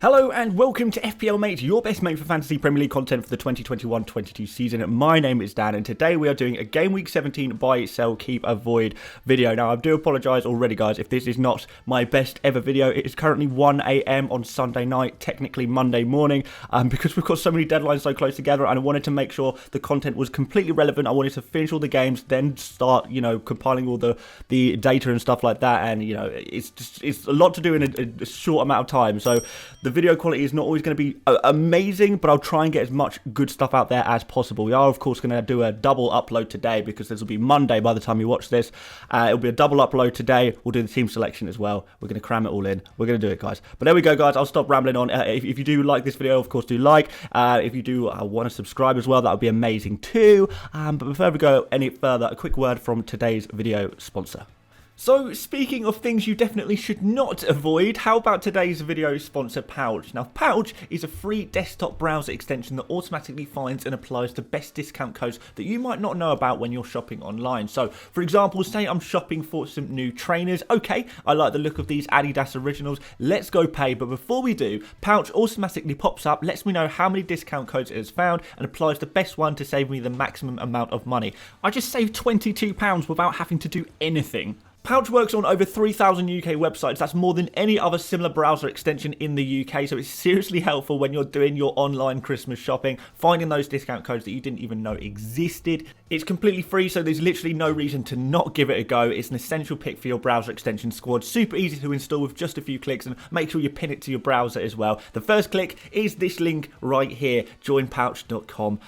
Hello and welcome to FPL Mate, your best mate for fantasy Premier League content for the 2021-22 season. My name is Dan and today we are doing a Gameweek 17 buy, sell, keep, avoid video. Now I do apologise already guys if this is not my best ever video. It is currently 1 AM on Sunday night, technically Monday morning, because we've got so many deadlines so close together and I wanted to make sure the content was completely relevant. I wanted to finish all the games, then start, compiling all the data and stuff like that, and it's a lot to do in a short amount of time. So the video quality is not always going to be amazing, but I'll try and get as much good stuff out there as possible. We are, of course, going to do a double upload today because this will be Monday by the time you watch this. It'll be a double upload today. We'll do the team selection as well. We're going to cram it all in. We're going to do it, guys. But there we go, guys. I'll stop rambling on. If you do like this video, of course, do like. If you do want to subscribe as well, that would be amazing too. But before we go any further, a quick word from today's video sponsor. So, speaking of things you definitely should not avoid, how about today's video sponsor, Pouch? Now, Pouch is a free desktop browser extension that automatically finds and applies the best discount codes that you might not know about when you're shopping online. So, for example, say I'm shopping for some new trainers. Okay, I like the look of these Adidas Originals. Let's go pay. But before we do, Pouch automatically pops up, lets me know how many discount codes it has found, and applies the best one to save me the maximum amount of money. I just saved £22 without having to do anything. Pouch works on over 3,000 UK websites. That's more than any other similar browser extension in the UK, so it's seriously helpful when you're doing your online Christmas shopping, finding those discount codes that you didn't even know existed. It's completely free, so there's literally no reason to not give it a go. It's an essential pick for your browser extension squad. Super easy to install with just a few clicks, and make sure you pin it to your browser as well. The first click is this link right here, joinpouch.com,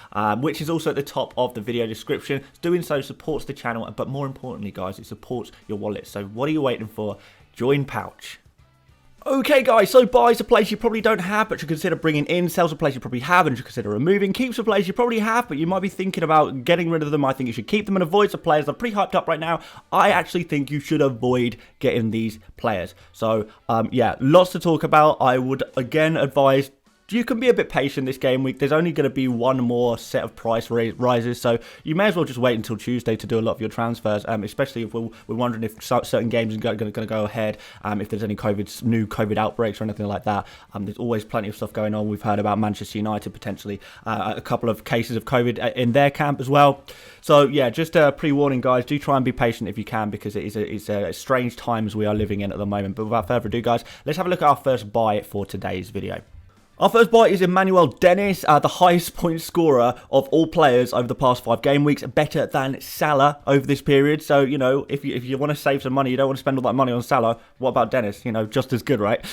which is also at the top of the video description. Doing so supports the channel, but more importantly, guys, it supports your wallet. So what are you waiting for? Join Pouch. Okay guys, so buy's a place you probably don't have but should consider bringing in, sells a place you probably have and should consider removing, keeps a place you probably have but you might be thinking about getting rid of them. I think you should keep them, and avoid the players that are pretty hyped up right now. I actually think you should avoid getting these players. So yeah, lots to talk about. I would again advise you can be a bit patient this game week. There's only going to be one more set of price rises, so you may as well just wait until Tuesday to do a lot of your transfers, especially if we're wondering if certain games are going to go ahead, if there's any new COVID outbreaks or anything like that. There's always plenty of stuff going on. We've heard about Manchester United potentially, a couple of cases of COVID in their camp as well. So yeah, just a pre-warning, guys. Do try and be patient if you can, because it's a strange times we are living in at the moment. But without further ado, guys, let's have a look at our first buy for today's video. Our first buy is Emmanuel Dennis, the highest point scorer of all players over the past 5 game weeks, better than Salah over this period. So, if you want to save some money, you don't want to spend all that money on Salah, what about Dennis? Just as good, right?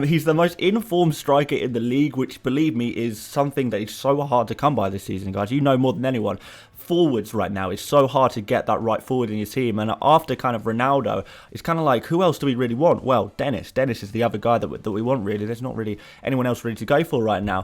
He's the most informed striker in the league, which, believe me, is something that is so hard to come by this season, guys. You know more than anyone. Forwards right now, it's so hard to get that right forward in your team, and after kind of Ronaldo, it's kind of like, who else do we really want? Well, Dennis is the other guy that we want, really. There's not really anyone else ready to go for right now.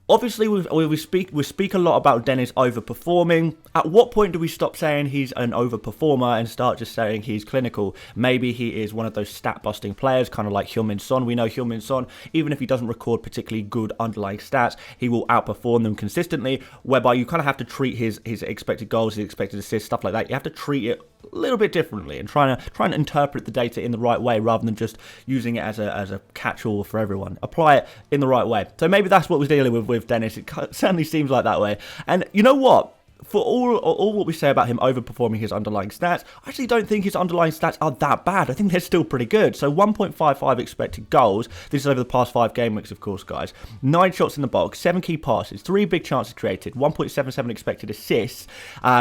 Obviously, we speak a lot about Dennis overperforming. At what point do we stop saying he's an overperformer and start just saying he's clinical? Maybe he is one of those stat-busting players, kind of like Heung-min Son. We know Heung-min Son, even if he doesn't record particularly good underlying stats, he will outperform them consistently, whereby you kind of have to treat his expected goals, his expected assists, stuff like that. You have to treat it a little bit differently and try and interpret the data in the right way rather than just using it as a catch-all for everyone. Apply it in the right way. So maybe that's what we're dealing with Dennis. It certainly seems like that way. And you know what? For all what we say about him overperforming his underlying stats, I actually don't think his underlying stats are that bad. I think they're still pretty good. So 1.55 expected goals. This is over the past 5 game weeks, of course, guys. 9 shots in the box, 7 key passes, 3 big chances created, 1.77 expected assists.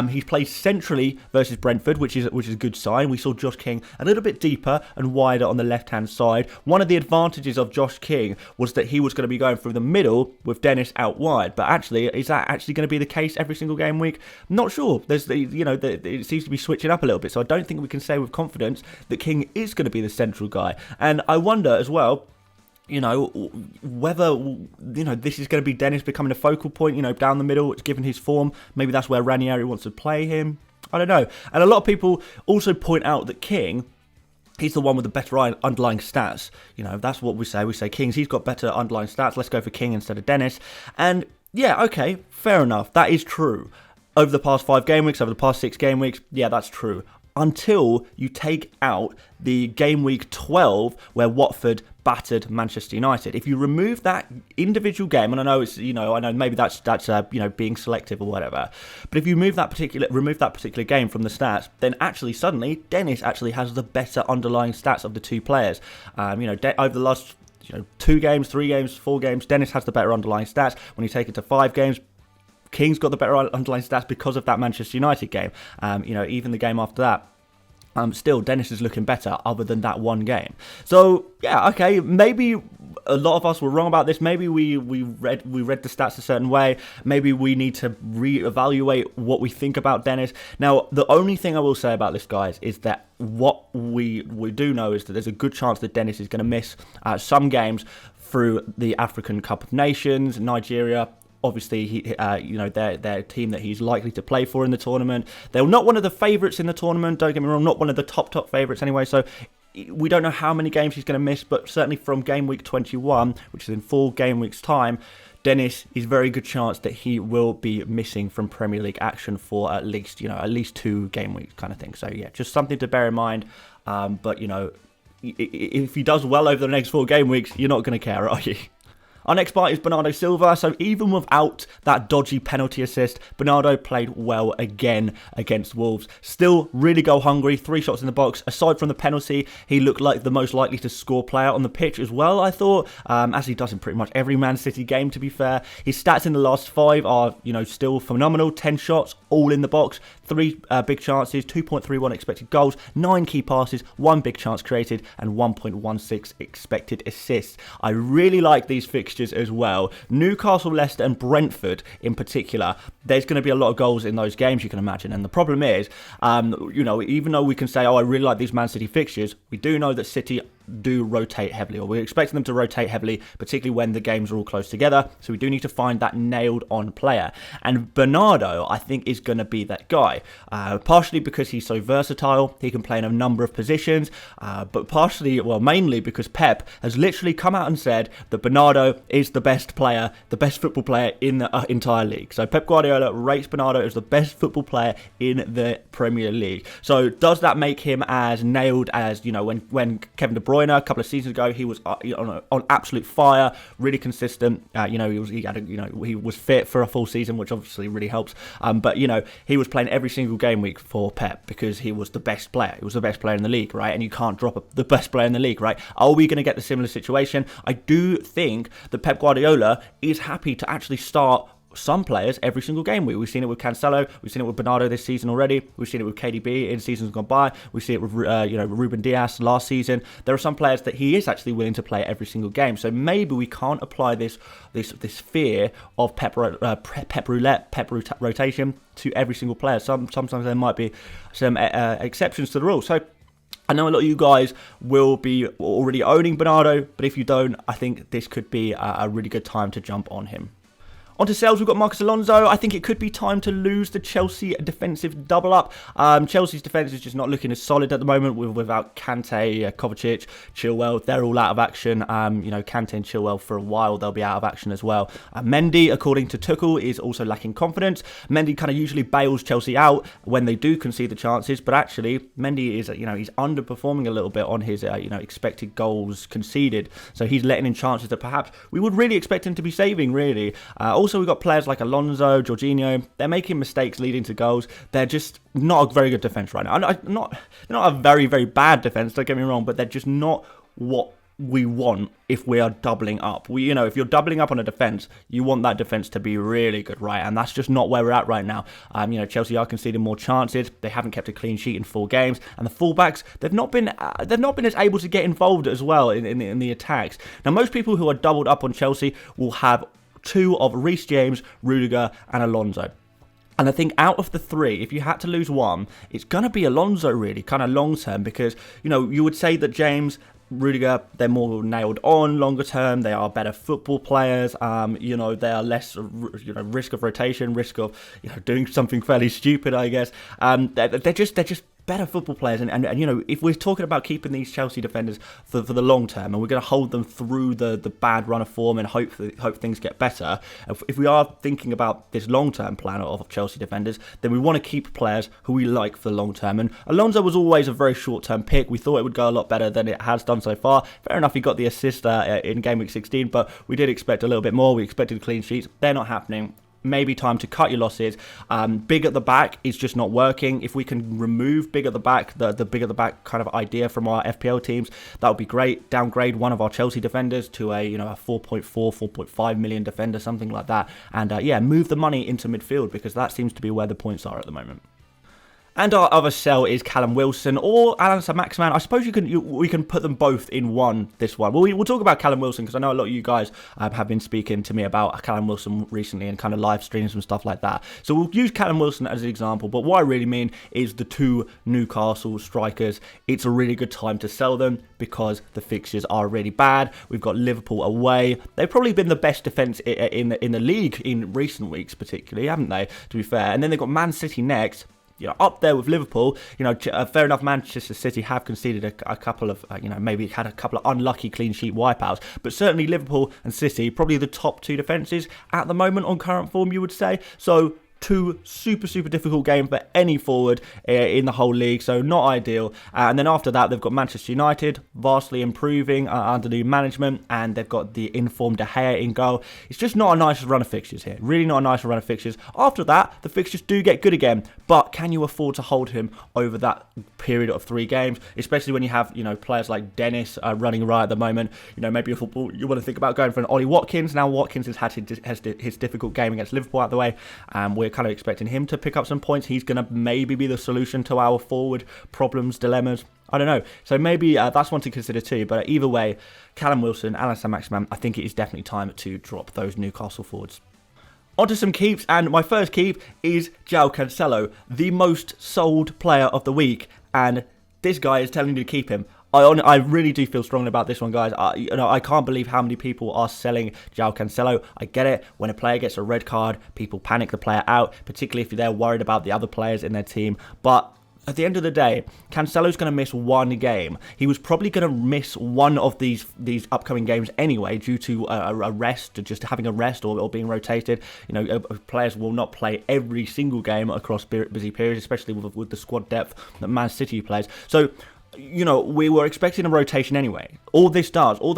He's played centrally versus Brentford, which is a good sign. We saw Josh King a little bit deeper and wider on the left-hand side. One of the advantages of Josh King was that he was going to be going through the middle with Dennis out wide. But actually, is that actually going to be the case every single game week? Not sure. It seems to be switching up a little bit, so I don't think we can say with confidence that King is going to be the central guy. And I wonder as well, whether this is going to be Dennis becoming a focal point, down the middle, given his form. Maybe that's where Ranieri wants to play him. I don't know. And a lot of people also point out that King, he's the one with the better underlying stats. That's what we say. We say King's, he's got better underlying stats. Let's go for King instead of Dennis. And yeah, okay, fair enough. That is true. Over the past 5 game weeks, over the past 6 game weeks, yeah, that's true. until you take out the game week 12 where Watford battered Manchester United. If you remove that individual game, and I know it's, I know maybe that's being selective or whatever, but if you remove that particular game from the stats, then actually suddenly Dennis actually has the better underlying stats of the two players. Over the last 2 games, 3 games, 4 games, Dennis has the better underlying stats. When you take it to 5 games, King's got the better underlying stats because of that Manchester United game. Even the game after that. Still, Dennis is looking better other than that one game. So, yeah, okay, maybe a lot of us were wrong about this. Maybe we read the stats a certain way. Maybe we need to reevaluate what we think about Dennis. Now, the only thing I will say about this, guys, is that what we do know is that there's a good chance that Dennis is going to miss some games through the African Cup of Nations, Nigeria. Obviously, they're a team that he's likely to play for in the tournament. They're not one of the favourites in the tournament, don't get me wrong, not one of the top favourites anyway, so we don't know how many games he's going to miss, but certainly from game week 21, which is in 4 game weeks' time, Dennis is very good chance that he will be missing from Premier League action for at least 2 game weeks kind of thing. So, yeah, just something to bear in mind, but, if he does well over the next 4 game weeks, you're not going to care, are you? Our next buy is Bernardo Silva, so even without that dodgy penalty assist, Bernardo played well again against Wolves. Still really goal hungry, 3 shots in the box. Aside from the penalty, he looked like the most likely to score player on the pitch as well, I thought, as he does in pretty much every Man City game, to be fair. His stats in the last 5 are, still phenomenal. 10 shots, all in the box, 3 big chances, 2.31 expected goals, 9 key passes, 1 big chance created, and 1.16 expected assists. I really like these fixtures as well. Newcastle, Leicester and Brentford in particular, there's going to be a lot of goals in those games, you can imagine. And the problem is, even though we can say, I really like these Man City fixtures, we do know that City do rotate heavily, or we're expecting them to rotate heavily, particularly when the games are all close together. So we do need to find that nailed on player. And Bernardo, I think, is going to be that guy. Partially because he's so versatile, he can play in a number of positions, but mainly because Pep has literally come out and said that Bernardo is the best football player in the entire league. So Pep Guardiola rates Bernardo as the best football player in the Premier League. So does that make him as nailed as, when Kevin De Bruyne a couple of seasons ago, he was on absolute fire, really consistent. He was fit for a full season, which obviously really helps. But he was playing every single game week for Pep because he was the best player. He was the best player in the league, right? And you can't drop the best player in the league, right? Are we going to get the similar situation? I do think that Pep Guardiola is happy to actually start some players every single game week. We've seen it with Cancelo, we've seen it with Bernardo this season already, we've seen it with KDB in seasons gone by, we see it with Ruben Dias last season. There are some players that he is actually willing to play every single game, so maybe we can't apply this fear of Pep rotation to every single player. Sometimes there might be some exceptions to the rule. So I know a lot of you guys will be already owning Bernardo, but if you don't, I think this could be a really good time to jump on him. On to sales, we've got Marcus Alonso. I think it could be time to lose the Chelsea defensive double up. Chelsea's defence is just not looking as solid at the moment without Kante, Kovacic, Chilwell. They're all out of action. Kante and Chilwell for a while, they'll be out of action as well. Mendy, according to Tuchel, is also lacking confidence. Mendy kind of usually bails Chelsea out when they do concede the chances, but actually Mendy is, he's underperforming a little bit on his, expected goals conceded. So he's letting in chances that perhaps we would really expect him to be saving, really. Also, we've got players like Alonso, Jorginho. They're making mistakes leading to goals. They're just not a very good defence right now. They're not a very, very bad defence, don't get me wrong, but they're just not what we want if we are doubling up. If you're doubling up on a defence, you want that defence to be really good, right? And that's just not where we're at right now. Chelsea are conceding more chances. They haven't kept a clean sheet in 4 games, and the fullbacks they've not been as able to get involved as well in the attacks. Now, most people who are doubled up on Chelsea will have 2 of Reece James, Rudiger and Alonso. And I think out of the 3, if you had to lose one, it's going to be Alonso really, kind of long term, because, you would say that James, Rudiger, they're more nailed on longer term. They are better football players. They are less, risk of rotation, risk of, doing something fairly stupid, I guess. They're just better football players, and you know, if we're talking about keeping these Chelsea defenders for the long term, and we're going to hold them through the bad run of form and hope things get better, if we are thinking about this long term plan of Chelsea defenders, then we want to keep players who we like for the long term. And Alonso was always a very short term pick. We thought it would go a lot better than it has done so far. Fair enough, he got the assist in Gameweek 16, but we did expect a little bit more. We expected clean sheets. They're not happening. Maybe time to cut your losses. Big at the back is just not working. If we can remove big at the back, the big at the back kind of idea from our FPL teams, that would be great. Downgrade one of our Chelsea defenders to a 4.5 million defender, something like that, and move the money into midfield, because that seems to be where the points are at the moment. And our other sell is Callum Wilson or Alonso Maximan. I suppose we can put them both in this one. Well, we'll talk about Callum Wilson, because I know a lot of you guys have been speaking to me about Callum Wilson recently and kind of live streams and stuff like that. So we'll use Callum Wilson as an example. But what I really mean is the two Newcastle strikers. It's a really good time to sell them because the fixtures are really bad. We've got Liverpool away. They've probably been the best defence in the league in recent weeks, particularly, haven't they? To be fair. And then they've got Man City next. You know, up there with Liverpool. You know, fair enough, Manchester City have conceded a couple of, maybe had a couple of unlucky clean sheet wipeouts, but certainly Liverpool and City, probably the top two defences at the moment on current form, you would say. So, two super difficult games for any forward in the whole league, so not ideal. And then after that, they've got Manchester United, vastly improving under new management, and they've got the informed De Gea in goal. It's just not a nice run of fixtures here. Really not a nice run of fixtures. After that, the fixtures do get good again, but can you afford to hold him over that period of 3 games? Especially when you have, players like Dennis running right at the moment. Maybe you want to think about going for an Ollie Watkins. Now Watkins has had his difficult game against Liverpool out of the way, and we're kind of expecting him to pick up some points. He's going to maybe be the solution to our forward problems, dilemmas. I don't know. So maybe that's one to consider too. But either way, Callum Wilson, Alonso Maximan, I think it is definitely time to drop those Newcastle forwards. On to some keeps, and my first keep is João Cancelo, the most sold player of the week, and this guy is telling you to keep him. I really do feel strongly about this one, guys. I can't believe how many people are selling João Cancelo. I get it. When a player gets a red card, people panic the player out, particularly if they're worried about the other players in their team. But at the end of the day, Cancelo's going to miss one game. He was probably going to miss one of these upcoming games anyway, due to a rest, just having a rest or being rotated. Players will not play every single game across busy periods, especially with the squad depth that Man City plays. So, we were expecting a rotation anyway. All the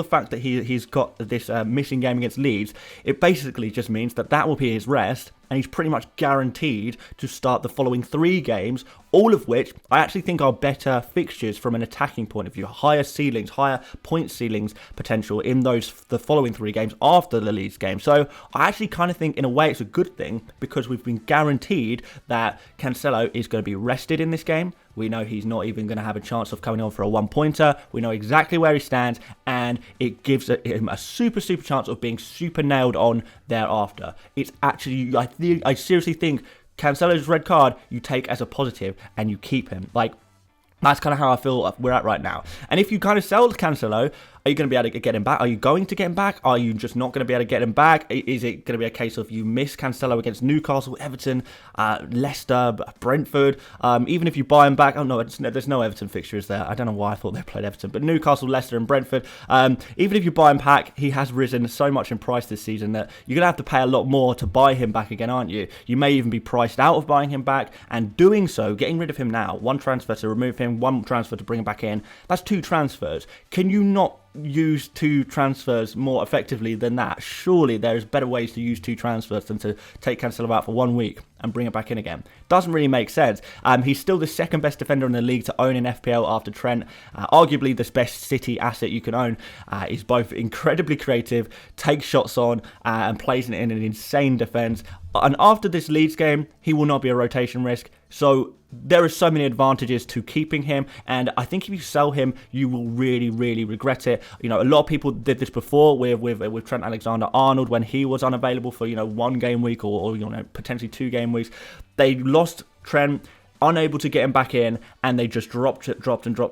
fact that he's got this missing game against Leeds, it basically just means that will be his rest, and he's pretty much guaranteed to start the following 3 games, all of which I actually think are better fixtures from an attacking point of view. Higher ceilings, higher point ceilings potential in the following 3 games after the Leeds game. So I actually kind of think in a way it's a good thing, because we've been guaranteed that Cancelo is going to be rested in this game. We know he's not even going to have a chance of coming on for a 1-pointer. We know exactly where he stands, and it gives him a super chance of being super nailed on thereafter. It's actually, I seriously think Cancelo's red card you take as a positive and you keep him. That's kind of how I feel we're at right now. And if you kind of sell Cancelo, are you going to be able to get him back? Are you going to get him back? Are you just not going to be able to get him back? Is it going to be a case of you miss Cancelo against Newcastle, Everton, Leicester, Brentford? Even if you buy him back, there's no Everton fixtures there. I don't know why I thought they played Everton, but Newcastle, Leicester and Brentford. Even if you buy him back, he has risen so much in price this season that you're going to have to pay a lot more to buy him back again, aren't you? You may even be priced out of buying him back, and doing so, getting rid of him now, 1 transfer to remove him, 1 transfer to bring him back in, that's 2 transfers. Can you not use 2 transfers more effectively than that? Surely there's better ways to use 2 transfers than to take Cancelo out for 1 week and bring it back in again. Doesn't really make sense. He's still the 2nd best defender in the league to own in FPL after Trent. Arguably the best City asset you can own. He's both incredibly creative, takes shots on, and plays in an insane defence. And after this Leeds game, he will not be a rotation risk. So there are so many advantages to keeping him, and I think if you sell him, you will really regret it. A lot of people did this before with Trent Alexander-Arnold when he was unavailable for 1 game week or potentially 2 game weeks. They lost Trent. unable to get him back in, and they just dropped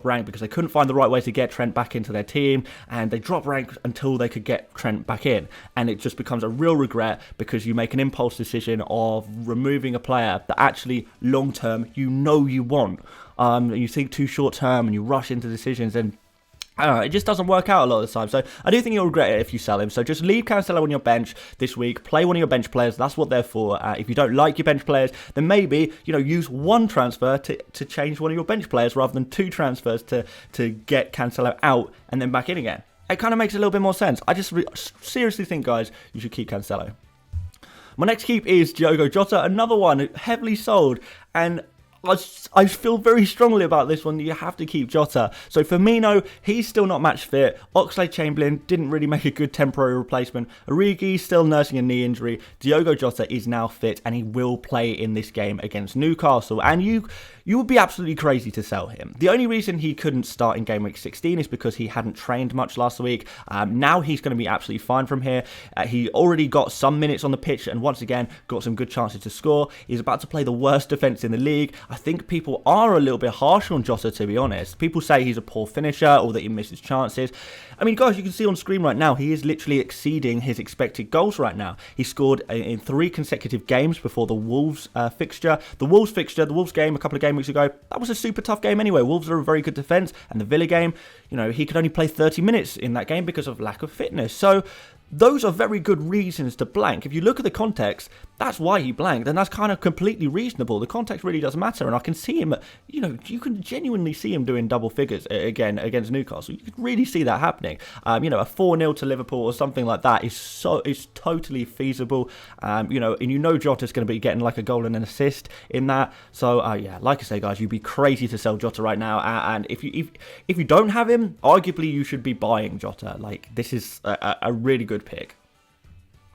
rank because they couldn't find the right way to get Trent back into their team, and they dropped rank until they could get Trent back in. And it just becomes a real regret because you make an impulse decision of removing a player that actually long term you want. You think too short term and you rush into decisions, and it just doesn't work out a lot of the time. So I do think you'll regret it if you sell him. So just leave Cancelo on your bench this week. Play one of your bench players. That's what they're for. If you don't like your bench players, then maybe, use one transfer to change one of your bench players rather than two transfers to get Cancelo out and then back in again. It kind of makes a little bit more sense. I just seriously think, guys, you should keep Cancelo. My next keep is Diogo Jota, another one heavily sold, and I feel very strongly about this one. You have to keep Jota. So Firmino, he's still not match fit. Oxlade-Chamberlain didn't really make a good temporary replacement. Origi still nursing a knee injury. Diogo Jota is now fit and he will play in this game against Newcastle. And you would be absolutely crazy to sell him. The only reason he couldn't start in Gameweek 16 is because he hadn't trained much last week. Now he's going to be absolutely fine from here. He already got some minutes on the pitch and once again got some good chances to score. He's about to play the worst defence in the league. I think people are a little bit harsh on Jota, to be honest. People say he's a poor finisher or that he misses chances. I mean, guys, you can see on screen right now, he is literally exceeding his expected goals right now. He scored in 3 consecutive games before the Wolves fixture. The Wolves game a couple of game weeks ago, that was a super tough game anyway. Wolves are a very good defence, and the Villa game, he could only play 30 minutes in that game because of lack of fitness. So those are very good reasons to blank. If you look at the context, that's why he blanked, and that's kind of completely reasonable. The context really does matter, and I can see him, you can genuinely see him doing double figures again against Newcastle. You can really see that happening. A 4-0 to Liverpool or something like that is totally feasible. And Jota's going to be getting like a goal and an assist in that. So like I say, guys, you'd be crazy to sell Jota right now. And if you don't have him, arguably you should be buying Jota. Like, this is a really good pick.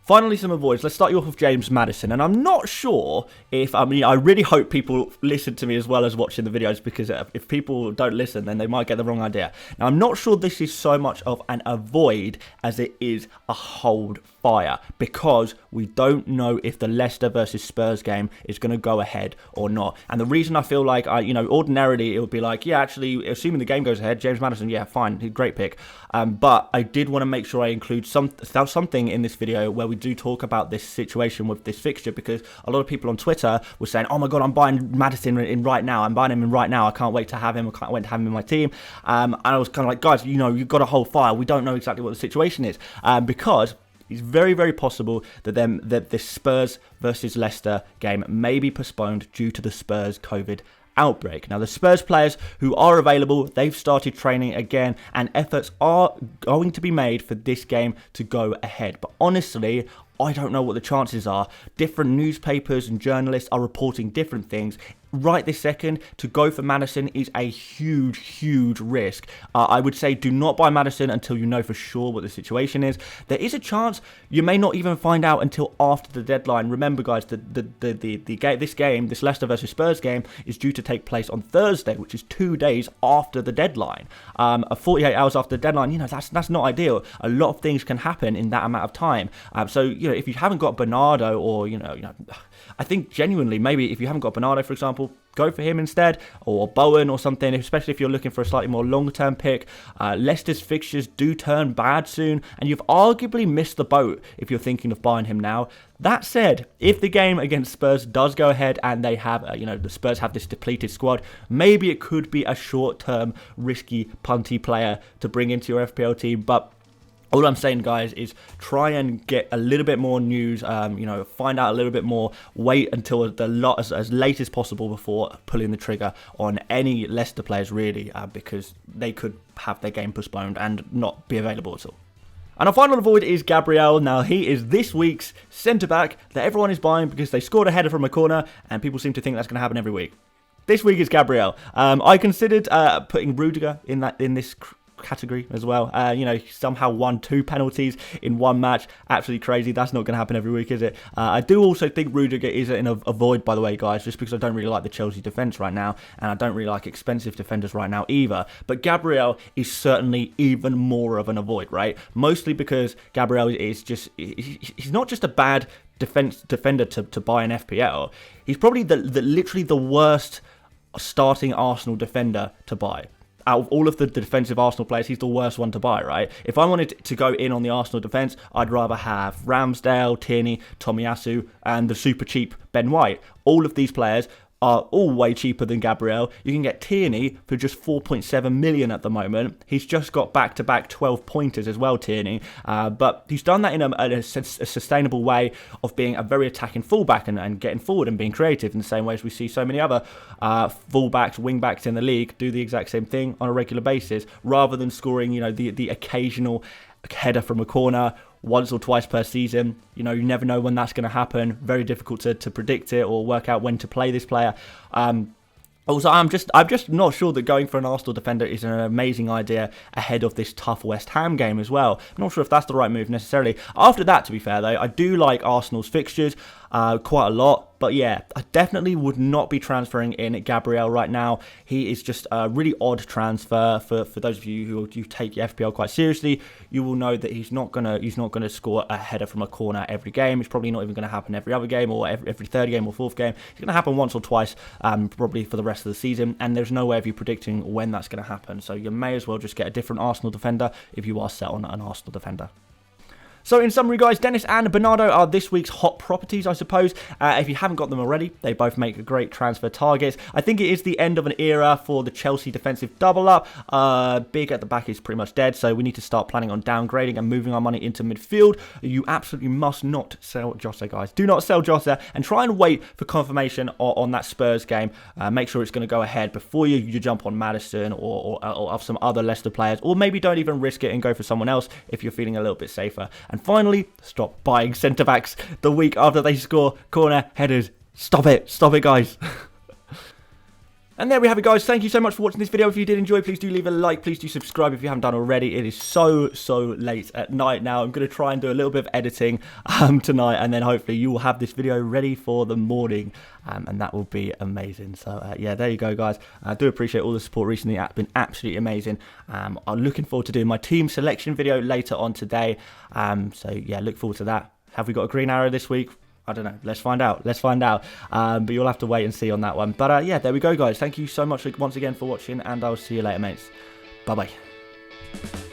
Finally, some avoids. Let's start you off with James Maddison. And I'm not sure I really hope people listen to me as well as watching the videos, because if people don't listen, then they might get the wrong idea. Now, I'm not sure this is so much of an avoid as it is a hold fire, because we don't know if the Leicester versus Spurs game is going to go ahead or not. And the reason I feel like, ordinarily it would be like, yeah, actually, assuming the game goes ahead, James Maddison, yeah, fine, great pick. But I did want to make sure I include something in this video where we do talk about this situation with this fixture, because a lot of people on Twitter were saying, oh my god, I'm buying Maddison in right now. I'm buying him in right now. I can't wait to have him. I can't wait to have him in my team. And I was kind of like, guys, you've got to hold fire. We don't know exactly what the situation is, because it's very, very possible that this Spurs versus Leicester game may be postponed due to the Spurs COVID outbreak. Now, the Spurs players who are available, they've started training again, and efforts are going to be made for this game to go ahead. But honestly, I don't know what the chances are. Different newspapers and journalists are reporting different things. Right this second, to go for Maddison is a huge, huge risk. I would say do not buy Maddison until you know for sure what the situation is. There is a chance you may not even find out until after the deadline. Remember, guys, this Leicester versus Spurs game is due to take place on Thursday, which is 2 days after the deadline. 48 hours after the deadline, that's not ideal. A lot of things can happen in that amount of time. So if you haven't got Bernardo, or I think genuinely, maybe if you haven't got Bernardo, for example, go for him instead, or Bowen or something, especially if you're looking for a slightly more long-term pick. Leicester's fixtures do turn bad soon, and you've arguably missed the boat if you're thinking of buying him now. That said, if the game against Spurs does go ahead and they have, the Spurs have this depleted squad, maybe it could be a short-term, risky, punty player to bring into your FPL team, but all I'm saying, guys, is try and get a little bit more news, find out a little bit more, wait until as late as possible before pulling the trigger on any Leicester players, really, because they could have their game postponed and not be available at all. And our final avoid is Gabriel. Now, he is this week's centre-back that everyone is buying because they scored a header from a corner, and people seem to think that's going to happen every week. This week is Gabriel. I considered putting Rudiger in this category as well. Somehow won 2 penalties in one match. Absolutely crazy. That's not going to happen every week, is it? I do also think Rudiger is in a void, by the way, guys, just because I don't really like the Chelsea defence right now, and I don't really like expensive defenders right now either. But Gabriel is certainly even more of an avoid, right? Mostly because Gabriel is he's not just a bad defender to buy an FPL. He's probably literally the worst starting Arsenal defender to buy. Out of all of the defensive Arsenal players, he's the worst one to buy, right? If I wanted to go in on the Arsenal defence, I'd rather have Ramsdale, Tierney, Tomiyasu, and the super cheap Ben White. All of these players are all way cheaper than Gabriel. You can get Tierney for just 4.7 million at the moment. He's just got back-to-back 12 pointers as well, Tierney. But he's done that in a sustainable way of being a very attacking fullback and getting forward and being creative in the same way as we see so many other fullbacks, wing-backs in the league do the exact same thing on a regular basis, rather than scoring, the occasional header from a corner once or twice per season. You never know when that's going to happen. Very difficult to predict it or work out when to play this player. Also, I'm just not sure that going for an Arsenal defender is an amazing idea ahead of this tough West Ham game as well. I'm not sure if that's the right move necessarily. After that, to be fair though, I do like Arsenal's fixtures quite a lot. But yeah, I definitely would not be transferring in Gabriel right now. He is just a really odd transfer. For those of you who take your FPL quite seriously, you will know that he's not gonna score a header from a corner every game. It's probably not even going to happen every other game or every third game or fourth game. It's going to happen once or twice, probably for the rest of the season. And there's no way of you predicting when that's going to happen. So you may as well just get a different Arsenal defender if you are set on an Arsenal defender. So in summary, guys, Dennis and Bernardo are this week's hot properties, I suppose. If you haven't got them already, they both make great transfer targets. I think it is the end of an era for the Chelsea defensive double-up. Big at the back is pretty much dead, so we need to start planning on downgrading and moving our money into midfield. You absolutely must not sell Jota, guys. Do not sell Jota, and try and wait for confirmation on that Spurs game. Make sure it's going to go ahead before you jump on Maddison or some other Leicester players, or maybe don't even risk it and go for someone else if you're feeling a little bit safer. And finally, stop buying centre-backs the week after they score corner headers. Stop it, guys. And there we have it, guys. Thank you so much for watching this video. If you did enjoy, please do leave a like. Please do subscribe if you haven't done already. It is so late at night now. I'm going to try and do a little bit of editing tonight, and then hopefully you will have this video ready for the morning, and that will be amazing. So yeah, there you go, guys. I do appreciate all the support recently. It's been absolutely amazing. I'm looking forward to doing my team selection video later on today. So yeah, look forward to that. Have we got a green arrow this week? I don't know. Let's find out. But you'll have to wait and see on that one. But yeah, there we go, guys. Thank you so much once again for watching, and I'll see you later, mates. Bye-bye.